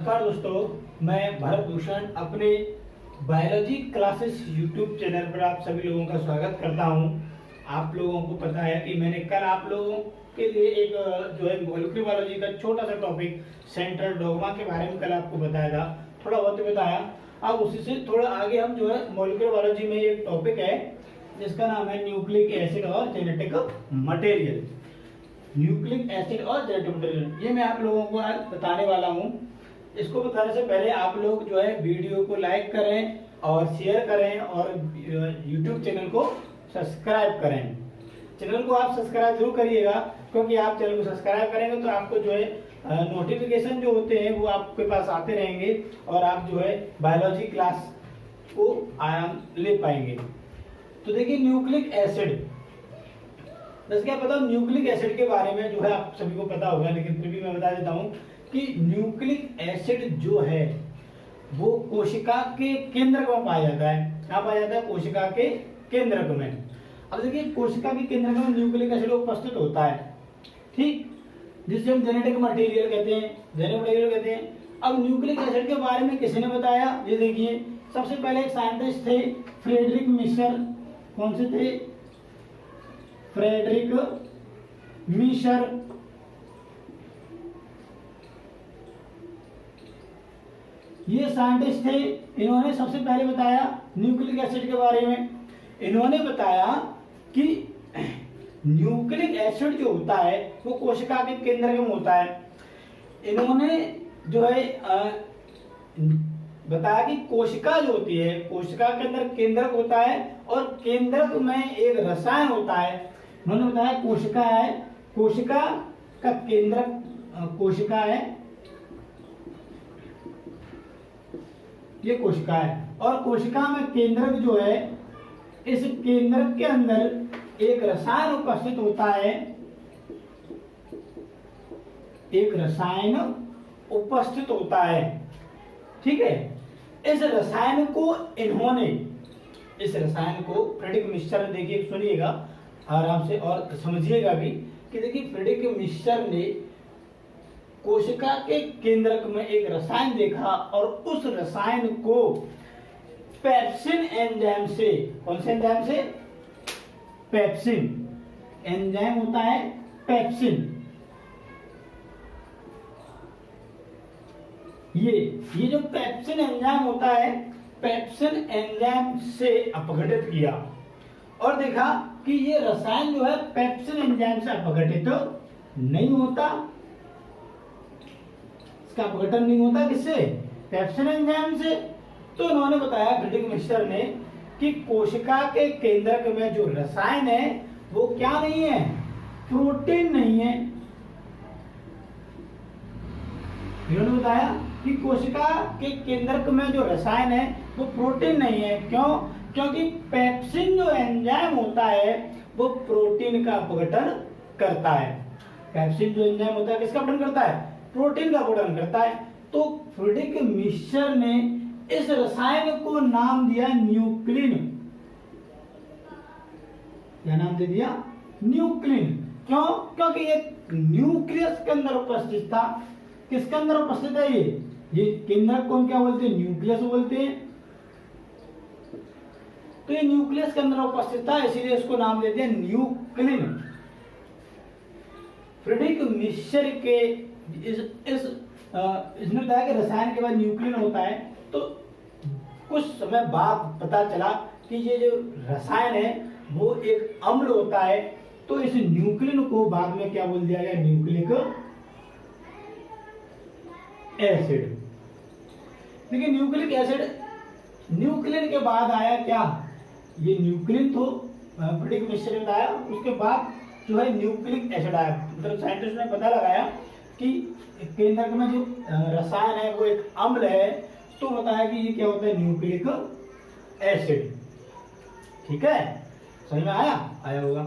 नमस्कार दोस्तों, मैं भरत भूषण अपने बायोलॉजी क्लासेस यूट्यूब चैनल पर आप सभी लोगों का स्वागत करता हूं। आप लोगों को पता है कि मैंने कल आप लोगों के लिए एक जो है मॉलिक्यूलर बायोलॉजी का छोटा सा टॉपिक सेंट्रल डोग्मा के बारे में कल आपको बताया था, थोड़ा बहुत बताया। अब उसी से थोड़ा आगे हम जो है मॉलिक्यूलर बायोलॉजी में एक टॉपिक है जिसका नाम है न्यूक्लिक एसिड और जेनेटिक मटेरियल। न्यूक्लिक एसिड और जेनेटिक मटेरियल ये मैं आप लोगों को आज बताने वाला हूँ। इसको बताने से पहले आप लोग जो है वीडियो को लाइक करें और शेयर करें और यूट्यूब चैनल को सब्सक्राइब करें। चैनल को आप सब्सक्राइब जरूर करिएगा, क्योंकि आप चैनल को सब्सक्राइब करेंगे तो आपको जो है नोटिफिकेशन जो होते हैं वो आपके पास आते रहेंगे और आप जो है बायोलॉजी क्लास को आराम ले पाएंगे। तो देखिए न्यूक्लिक एसिड, बस क्या पता न्यूक्लिक एसिड के बारे में जो है आप सभी को पता होगा, लेकिन फिर भी मैं बता देता हूँ कि न्यूक्लिक एसिड जो है वो कोशिका के केंद्रक में पाया जाता है। कहाँ पाया जाता है? कोशिका के केंद्रक में। अब देखिए कोशिका के केंद्रक में न्यूक्लिक एसिड उपस्थित होता है, ठीक, जिसे हम जेनेटिक मटेरियल कहते हैं, जेनेटिक मटेरियल कहते हैं। अब न्यूक्लिक एसिड के बारे में किसने बताया? ये देखिए, सबसे पहले एक साइंटिस्ट थे फ्रेडरिक मिशर। कौन से थे? Friedrich Miescher. ये साइंटिस्ट थे, इन्होंने सबसे पहले बताया न्यूक्लिक एसिड के बारे में। इन्होंने बताया कि न्यूक्लिक एसिड जो होता है वो कोशिका के केंद्र में होता है। इन्होंने जो है बताया कि कोशिका जो होती है, कोशिका के अंदर केंद्रक होता है और केंद्रक में एक रसायन होता है। उन्होंने बताया कोशिका है, कोशिका का केंद्रक कोशिका है, ये कोशिका है और कोशिका में केंद्रक जो है, इस केंद्रक के अंदर एक रसायन उपस्थित होता है, एक रसायन उपस्थित होता है, ठीक है। इस रसायन को इन्होंने, इस रसायन को फ्रेडरिक मिशर, देखिए सुनिएगा आराम से और समझिएगा भी कि देखिए फ्रेडरिक मिशर ने कोशिका के केंद्रक में एक रसायन देखा और उस रसायन को पेप्सिन एंजाइम से, कौन से एंजाइम से? पेप्सिन एंजाइम होता है, पेप्सिन। ये जो पेप्सिन एंजाइम होता है, पेप्सिन एंजाइम से अपघटित किया और देखा कि ये रसायन जो है पेप्सिन एंजाइम से अपघटित नहीं होता। इसका अपघटन नहीं होता किससे? पेप्सिन एंजाइम से। तो उन्होंने बताया फ्रेडरिक मिशर ने कि कोशिका के केंद्रक में जो रसायन है वो क्या नहीं है? प्रोटीन नहीं है। इन्होंने बताया कि कोशिका के केंद्रक में जो रसायन है वो प्रोटीन नहीं है। क्यों? क्योंकि पेप्सिन जो एंजाइम होता है वो प्रोटीन का अपघटन करता है। पेप्सिन जो एंजाइम होता है किसका अपघटन करता है? प्रोटीन का अपघटन करता है। तो फ्रेडरिक मिशर ने इस रसायन को नाम दिया न्यूक्लिन। क्या नाम दे दिया? न्यूक्लिन। क्यों? क्योंकि ये न्यूक्लियस के अंदर उपस्थित था। किसके अंदर उपस्थित है? ये केंद्रक को क्या बोलते हैं? न्यूक्लियस बोलते हैं। तो ये न्यूक्लियस के अंदर उपस्थित था, इसीलिए इसको नाम दे दिया न्यूक्लिन। फ्रेडरिक मिशर के इसने बताया कि रसायन के बाद न्यूक्लिन होता है। तो कुछ समय बाद पता चला कि ये जो रसायन है वो एक अम्ल होता है। तो इस न्यूक्लिन को बाद में क्या बोल दिया गया? Nucleic acid. देखिए न्यूक्लिक एसिड, न्यूक्लिन के बाद आया क्या? ये न्यूक्लिन तो फ्रेडरिक मिशर ने बताया, उसके बाद जो है न्यूक्लिक एसिड आया। मतलब साइंटिस्ट ने पता लगाया कि केंद्रक में जो रसायन है वो एक अम्ल है, तो बताया कि ये क्या होता है? Nucleic acid. ठीक है, समझ में आया होगा।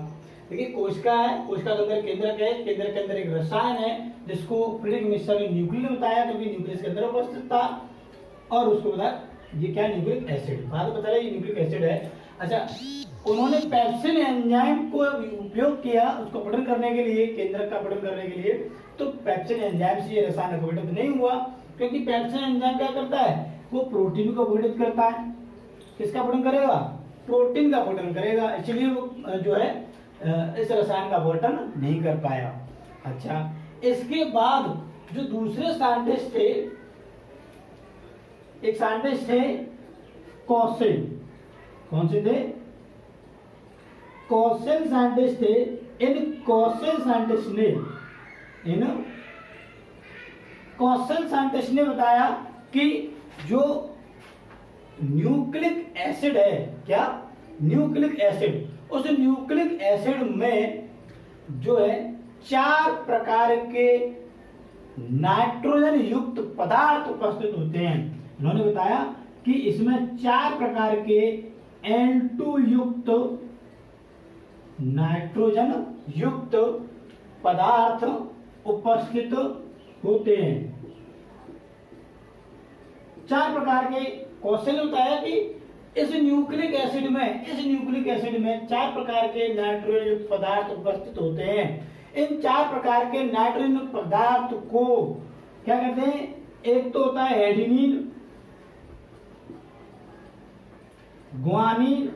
देखिए कोशिका है, कोशिका के अंदर केंद्रक है, केंद्रक के अंदर एक रसायन है जिसको फ्रेडरिक मिशर ने न्यूक्लिन बताया, क्योंकि न्यूक्लियस के अंदर उपस्थित था, और उसको बताया ये क्या? Nucleic acid. बाद में पता लगा ये न्यूक्लिक एसिड है। अच्छा, उन्होंने पेप्सिन एंजाइम को उपयोग किया उसको अपघटन करने के लिए, केंद्रक का अपघटन करने के लिए। तो पेप्सिन एंजाइम से ये रसायन अपघटित नहीं हुआ, क्योंकि पेप्सिन एंजाइम क्या करता है, वो प्रोटीन को अपघटित करता है। किसका अपघटन करेगा, प्रोटीन का अपघटन करेगा, इसलिए वो जो है इस रसायन का अपघटन नहीं कर पाया। अच्छा, इसके बाद जो दूसरे साइंटिस्ट थे, एक साइंटिस्ट थे कौशल, कौन से थे, कौशल साइंटिस्ट थे। इन कौशल साइंटिस्ट ने बताया कि जो न्यूक्लिक एसिड है, क्या, न्यूक्लिक एसिड, उस न्यूक्लिक एसिड में जो है 4 प्रकार के नाइट्रोजन युक्त पदार्थ उपस्थित होते हैं। उन्होंने बताया कि इसमें 4 प्रकार के N2 युक्त नाइट्रोजन युक्त पदार्थ उपस्थित होते हैं। 4 प्रकार के, कौशल ने बताया कि इस न्यूक्लिक एसिड में 4 प्रकार के नाइट्रोजन युक्त पदार्थ उपस्थित होते हैं। इन 4 प्रकार के नाइट्रोजन युक्त पदार्थ को क्या कहते हैं, एक तो होता है एडेनिन, गुआनिन,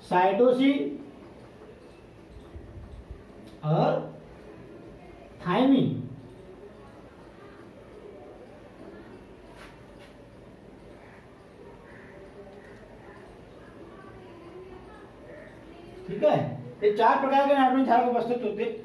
साइटोसिन और थायमिन। ठीक है, ये 4 प्रकार के नाइट्रोजन क्षारक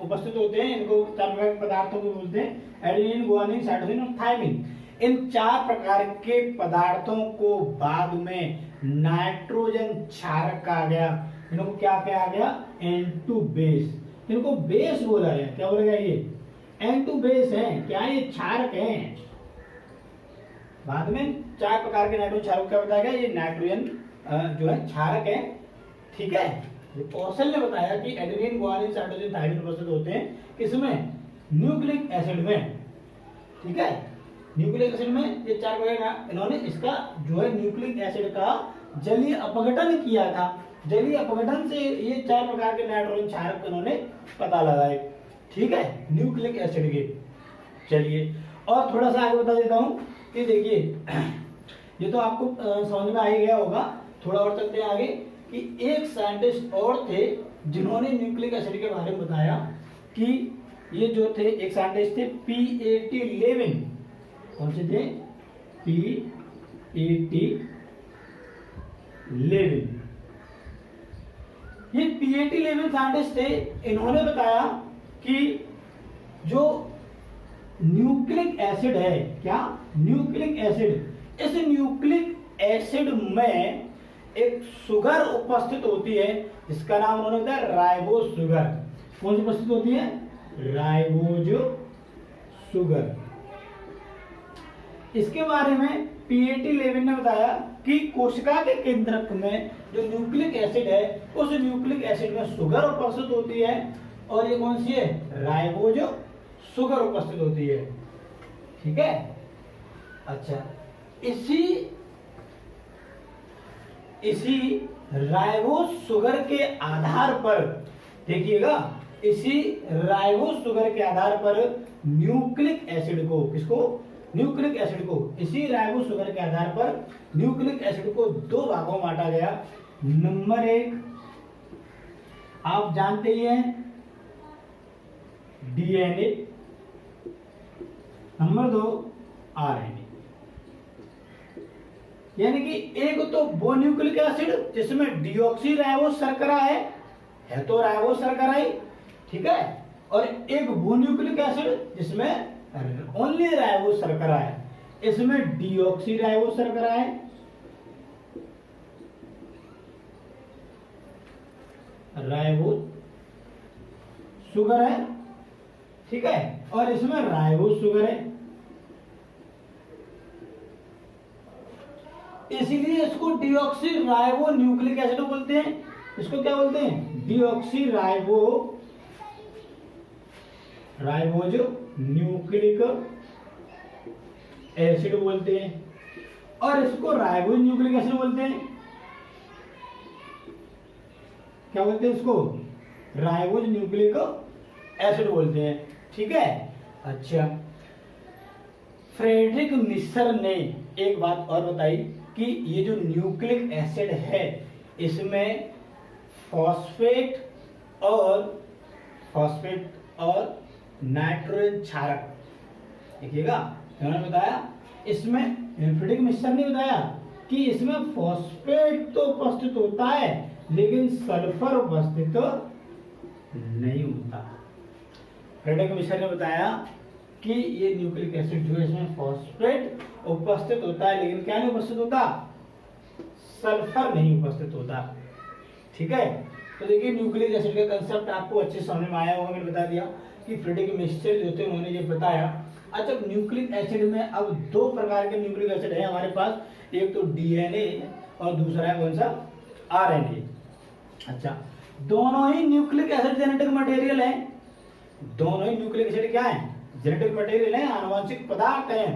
उपस्थित होते हैं। इनको 4 प्रकार के पदार्थों को बोलते हैं एडेनिन, गुआनिन, साइटोसिन और थायमिन। इन 4 प्रकार के पदार्थों को बाद में नाइट्रोजन क्षारक कहा गया। इनको क्या कहा गया, N2 बेस। इनको बेस बोला गया, क्या बोला गया, ये N2 बेस है, क्या ये क्षारक हैं। बाद में 4 प्रकार के नाइट्रोजन क्षारक क्या बताया गया, ये नाइट्रोजन जो है क्षारक है। ठीक है, कौशल ने बताया कि एडेनिन, गुआनिन, साइटोसिन, थायमिन उपस्थित होते हैं किसमें, न्यूक्लिक एसिड में। ठीक है, न्यूक्लिक एसिड में ये 4 प्रकार, इन्होंने इसका जो है न्यूक्लिक एसिड का जलीय अपघटन किया था। जलीय अपघटन से ये 4 प्रकार के नाइट्रोजन क्षारक इन्होंने पता लगाए। ठीक है, न्यूक्लिक एसिड के। चलिए और थोड़ा सा आगे बता देता हूँ कि देखिए ये तो आपको समझ में आ ही गया होगा। थोड़ा और चलते हैं आगे कि एक साइंटिस्ट और थे जिन्होंने न्यूक्लिक एसिड के बारे में बताया कि ये जो थे, एक साइंटिस्ट थे P8011। कौन से थे, P8011। ये P8011 साइंटिस्ट थे। इन्होंने बताया कि जो न्यूक्लिक एसिड है, क्या, न्यूक्लिक एसिड, इस न्यूक्लिक एसिड में एक शुगर उपस्थित होती है जिसका नाम उन्होंने बताया राइबोज शुगर। कौन सी उपस्थित होती है, राइबोज शुगर। इसके बारे में P8011 ने बताया कि कोशिका के केंद्रक में जो न्यूक्लिक एसिड है, उस न्यूक्लिक एसिड में शुगर उपस्थित होती है और ये कौन सी है, राइबोज शुगर उपस्थित होती है। ठीक है, अच्छा, इसी राइबोज शुगर के आधार पर, देखिएगा, इसी राइबोज शुगर के आधार पर न्यूक्लिक एसिड को, किसको, न्यूक्लिक एसिड को, इसी राइबोज शुगर के आधार पर न्यूक्लिक एसिड को 2 भागों में बांटा गया। नंबर 1 आप जानते ही हैं, डीएनए। Number 2 RNA. यानी कि एक तो वो न्यूक्लिक एसिड जिसमें डीऑक्सी राइबोज शर्करा है तो राइबोज शर्करा ही। ठीक है, और एक वो न्यूक्लिक एसिड जिसमें ओनली राइबोज शर्करा है, इसमें डीऑक्सी राइबोज शर्करा है। राइबोज शुगर है। ठीक है, और इसमें राइबोज शुगर है। इसीलिए इसको डीऑक्सी राइबो न्यूक्लिक एसिड बोलते हैं। इसको क्या बोलते हैं, डीऑक्सी राइबोज न्यूक्लिक एसिड बोलते हैं, और इसको राइबोज न्यूक्लिक एसिड बोलते हैं। क्या बोलते हैं इसको, राइबोज न्यूक्लिक एसिड बोलते हैं। ठीक है। अच्छा, फ्रेडरिक मिश्र ने एक बात और बताई कि ये जो न्यूक्लिक एसिड है इसमें फॉस्फेट और नाइट्रोजन क्षारक, देखिएगा उन्होंने बताया इसमें, फ्रेडरिक मिश्र ने बताया कि इसमें फॉस्फेट तो उपस्थित होता है लेकिन सल्फर उपस्थित तो नहीं होता। फ्रेडरिक मिश्र ने बताया कि ये न्यूक्लिक एसिड जो है इसमें फॉस्फेट उपस्थित होता है लेकिन क्या नहीं उपस्थित होता, सल्फर नहीं उपस्थित होता। ठीक है, तो देखिए न्यूक्लिक एसिड का कंसेप्ट आपको अच्छे समझ में आया होगा। मैंने बता दिया कि फ्रेडरिक मिश्र जो थे उन्होंने ये बताया। अच्छा, न्यूक्लिक एसिड में अब दो प्रकार के न्यूक्लिक एसिड है हमारे पास, एक तो डीएनए और दूसरा है कौन सा, आरएनए। अच्छा, दोनों ही न्यूक्लिक एसिड जेनेटिक मटेरियल है, दोनों ही न्यूक्लिक एसिड क्या है, जेनेटिक मटेरियल है, आनुवंशिक पदार्थ है।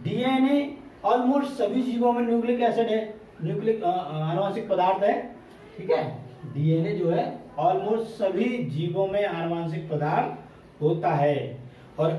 डीएनए ऑलमोस्ट सभी जीवों में न्यूक्लिक एसिड है, न्यूक्लिक आनुवंशिक पदार्थ है। ठीक है, डीएनए जो है ऑलमोस्ट सभी जीवों में आनुवंशिक पदार्थ होता है और